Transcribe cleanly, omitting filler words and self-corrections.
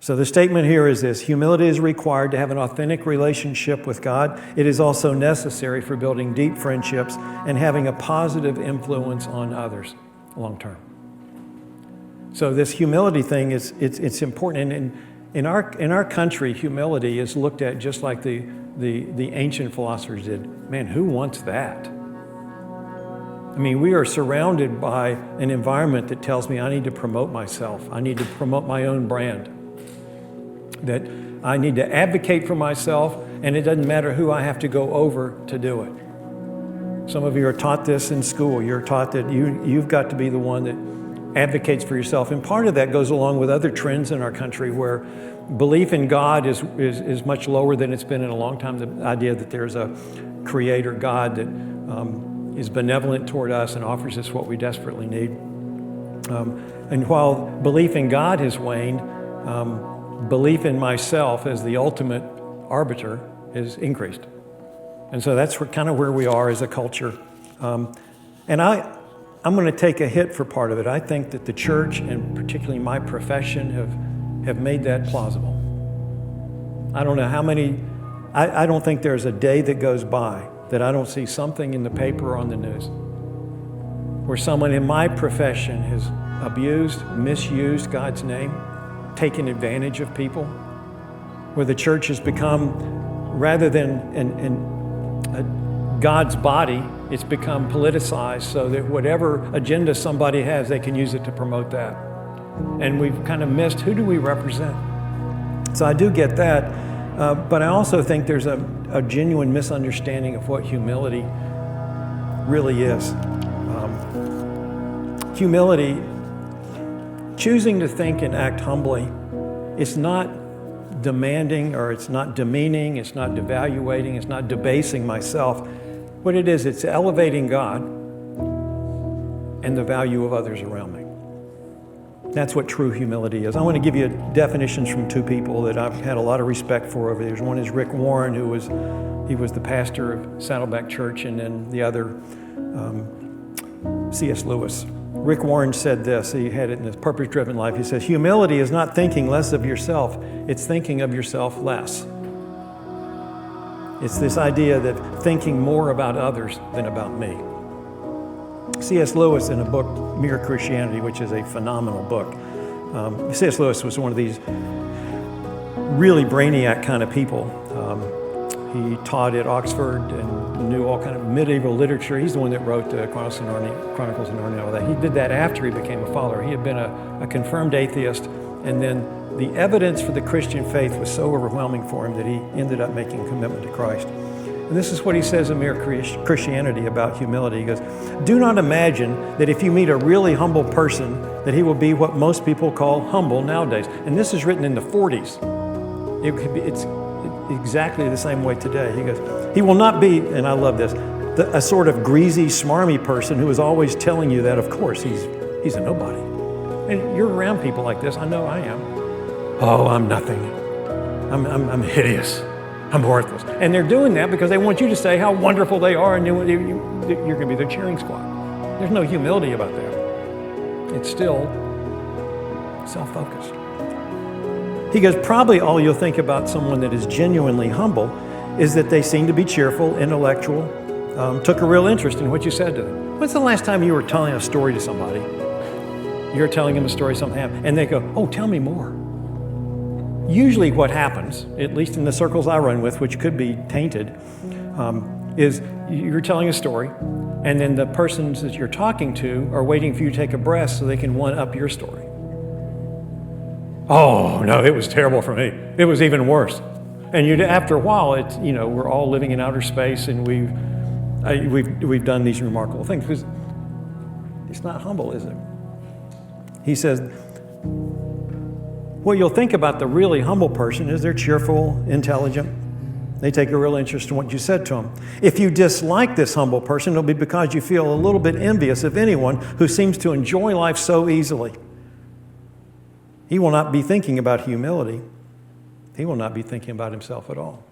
So the statement here is this: humility is required to have an authentic relationship with God. It is also necessary for building deep friendships and having a positive influence on others long term. So this humility thing it's important. And in our country, humility is looked at just like the ancient philosophers did. Man, who wants that? I mean, we are surrounded by an environment that tells me I need to promote myself. I need to promote my own brand. That I need to advocate for myself, and it doesn't matter who I have to go over to do it. Some of you are taught this in school. You're taught that you've got to be the one that advocates for yourself. And part of that goes along with other trends in our country where belief in God is much lower than it's been in a long time. The idea that there's a creator God that is benevolent toward us and offers us what we desperately need. And while belief in God has waned, belief in myself as the ultimate arbiter is increased. And so that's kind of where we are as a culture. And I'm going to take a hit for part of it. I think that the church, and particularly my profession, have made that plausible. I don't know how many, I don't think there's a day that goes by that I don't see something in the paper or on the news where someone in my profession has abused, misused God's name, taken advantage of people, where the church has become, rather than God's body, it's become politicized so that whatever agenda somebody has, they can use it to promote that. And we've kind of missed, who do we represent? So I do get that, but I also think there's a genuine misunderstanding of what humility really is. Humility, choosing to think and act humbly, it's not demanding, or it's not demeaning, it's not devaluating, it's not debasing myself. What it is, it's elevating God and the value of others around me. That's what true humility is. I want to give you definitions from two people that I've had a lot of respect for over the years. One is Rick Warren, he was the pastor of Saddleback Church, and then the other, C.S. Lewis. Rick Warren said this, he had it in his Purpose-Driven Life. He says, humility is not thinking less of yourself, it's thinking of yourself less. It's this idea that thinking more about others than about me. C.S. Lewis, in a book, Mere Christianity, which is a phenomenal book. C.S. Lewis was one of these really brainiac kind of people. He taught at Oxford and knew all kind of medieval literature. He's the one that wrote Chronicles of Narnia and all that. He did that after he became a follower. He had been a confirmed atheist, and then the evidence for the Christian faith was so overwhelming for him that he ended up making a commitment to Christ. And this is what he says in Mere Christianity about humility. He goes, do not imagine that if you meet a really humble person, that he will be what most people call humble nowadays. And this is written in the 40s. It's exactly the same way today. He goes, he will not be, and I love this, a sort of greasy, smarmy person who is always telling you that, of course, he's a nobody. And you're around people like this. I know I am. Oh, I'm nothing. I'm hideous. I'm worthless. And they're doing that because they want you to say how wonderful they are, and you're going to be their cheering squad. There's no humility about that. It's still self-focused. He goes, probably all you'll think about someone that is genuinely humble is that they seem to be cheerful, intellectual, took a real interest in what you said to them. When's the last time you were telling a story to somebody? You're telling them a story, something happened, and they go, oh, tell me more. Usually what happens, at least in the circles I run with, which could be tainted, is you're telling a story, and then the persons that you're talking to are waiting for you to take a breath so they can one-up your story. Oh, no, it was terrible for me. It was even worse. And after a while, it's, we're all living in outer space, and we've done these remarkable things, because it's not humble, is it? He says, what you'll think about the really humble person is they're cheerful, intelligent. They take a real interest in what you said to them. If you dislike this humble person, it'll be because you feel a little bit envious of anyone who seems to enjoy life so easily. He will not be thinking about humility. He will not be thinking about himself at all.